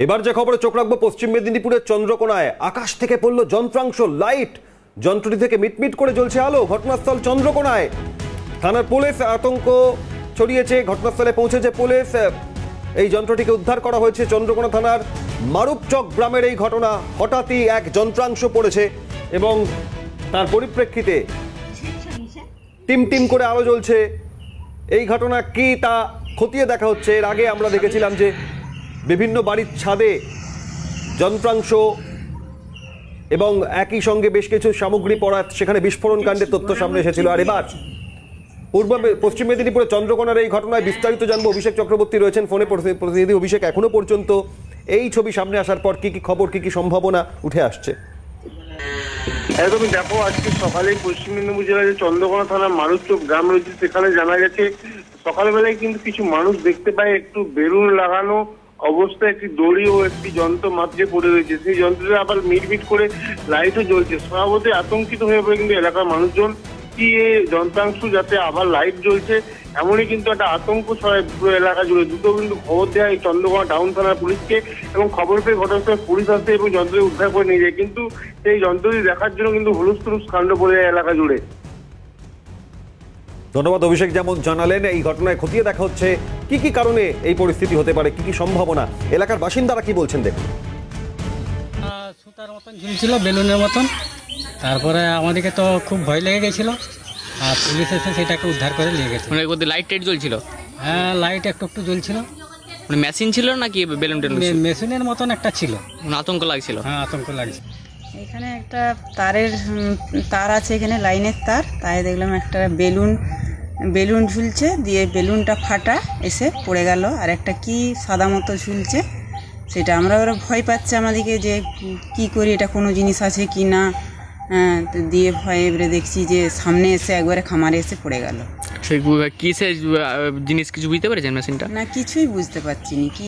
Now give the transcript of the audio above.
এবার যে খবরে চোখ রাখবো পশ্চিম মেদিনীপুরের চন্দ্রকোনায় আকাশ থেকে পড়ল যন্ত্রাংশ লাইট, যন্ত্রটি থেকে মিটমিট করে জ্বলছে আলো। ঘটনাস্থল চন্দ্রকোনায়, থানার পুলিশ আতঙ্ক ছড়িয়েছে, ঘটনাস্থলে পৌঁছেছে পুলিশ। এই যন্ত্রটিকে উদ্ধার করা হয়েছে চন্দ্রকোনা থানার মারুপচক গ্রামের এই ঘটনা। হঠাৎই এক যন্ত্রাংশ পড়েছে এবং তার পরিপ্রেক্ষিতে টিম করে আলো জ্বলছে। এই ঘটনা কি তা খতিয়ে দেখা হচ্ছে। এর আগে আমরা দেখেছিলাম যে বিভিন্ন বাড়ির ছাদে যন্ত্রাংশ এবং একই সঙ্গে বেশ কিছু সামগ্রী পড়া, সেখানে বিস্ফোরণ কাণ্ডের তথ্য সামনে এসেছিল। আর এবার পশ্চিম মেদিনীপুরের চন্দ্রকোনার এই ঘটনায় বিস্তারিত জানবো। অভিষেক চক্রবর্তী রয়েছেন ফোনে। প্রতিনিধি অভিষেক, এখনো পর্যন্ত এই ছবি সামনে আসার পর কি কি খবর, কি কি সম্ভাবনা উঠে আসছে? একদমই দেখো, আজকে সকালেই পশ্চিম মেদিনীপুর জেলার যে চন্দ্রকোনা থানার মারুপচক গ্রাম রয়েছে, সেখানে জানা গেছে সকালবেলায় কিন্তু কিছু মানুষ দেখতে পায় একটু বেলুন লাগানো অবস্থায় একটি দড়ি ও একটি যন্ত্র মাত্রে পড়ে রয়েছে। সেই যন্ত্রটা আবার মিটমিট করে লাইটও জ্বলছে। স্বভাবতই আতঙ্কিত হয়ে পড়ে কিন্তু এলাকার মানুষজন, কি এই যন্ত্রাংশ যাতে আবার লাইট জ্বলছে, এমনই কিন্তু একটা আতঙ্ক ছড়ায় পুরো এলাকা জুড়ে। দ্রুত কিন্তু খবর দেয় এই চন্দ্রকোনা টাউন থানার পুলিশকে এবং খবর পেয়ে ঘটনাস্থলে পুলিশ আসে এবং যন্ত্রটি উদ্ধার করে নিয়ে যায়। কিন্তু সেই যন্ত্রটি দেখার জন্য কিন্তু হুলস্থুলুস কাণ্ড পড়ে যায় এলাকা জুড়ে। ধন্যবাদ অভিষেক। যেমন জানালেন, এই ঘটনায় খতিয়ে দেখা হচ্ছে কি কি কারণে এই পরিস্থিতি হতে পারে, কি কি সম্ভাবনা। এলাকার বাসিন্দারা কি বলছেন দেখুন। সুতার মতন ঝুলছিল, বেলুনের মতন। তারপরে আমাদেরকে তো খুব ভয় লেগে গেছিল, আর পুলিশ এসে সেটাকে উদ্ধার করে নিয়ে গেছে। মানে ওদের লাইট টাইট জ্বলছিল? হ্যাঁ, লাইট একটু একটু জ্বলছিল। মানে মেশিন ছিল নাকি বেলুন টেলুন? মেশিনের মতন একটা ছিল। মানে আতঙ্ক লাগছিল? হ্যাঁ, আতঙ্ক লাগছে। এখানে একটা তার আছে, এখানে লাইনের তার, তাই দেখলাম একটা বেলুন ঝুলছে, দিয়ে বেলুনটা ফাটা এসে পড়ে গেল। আর একটা কি সাদা মতো ঝুলছে, সেটা আমরা ওরা ভয় পাচ্ছে আমাদেরকে যে কি করি, এটা কোনো জিনিস আছে কি না। দিয়ে ভয়ে এবারে দেখছি যে সামনে এসে একবারে খামারে এসে পড়ে গেল। সেই কিসের জিনিস কিছু বুঝতে পেরেছেন মেশিনটা? না, কিছুই বুঝতে পারছি না কি।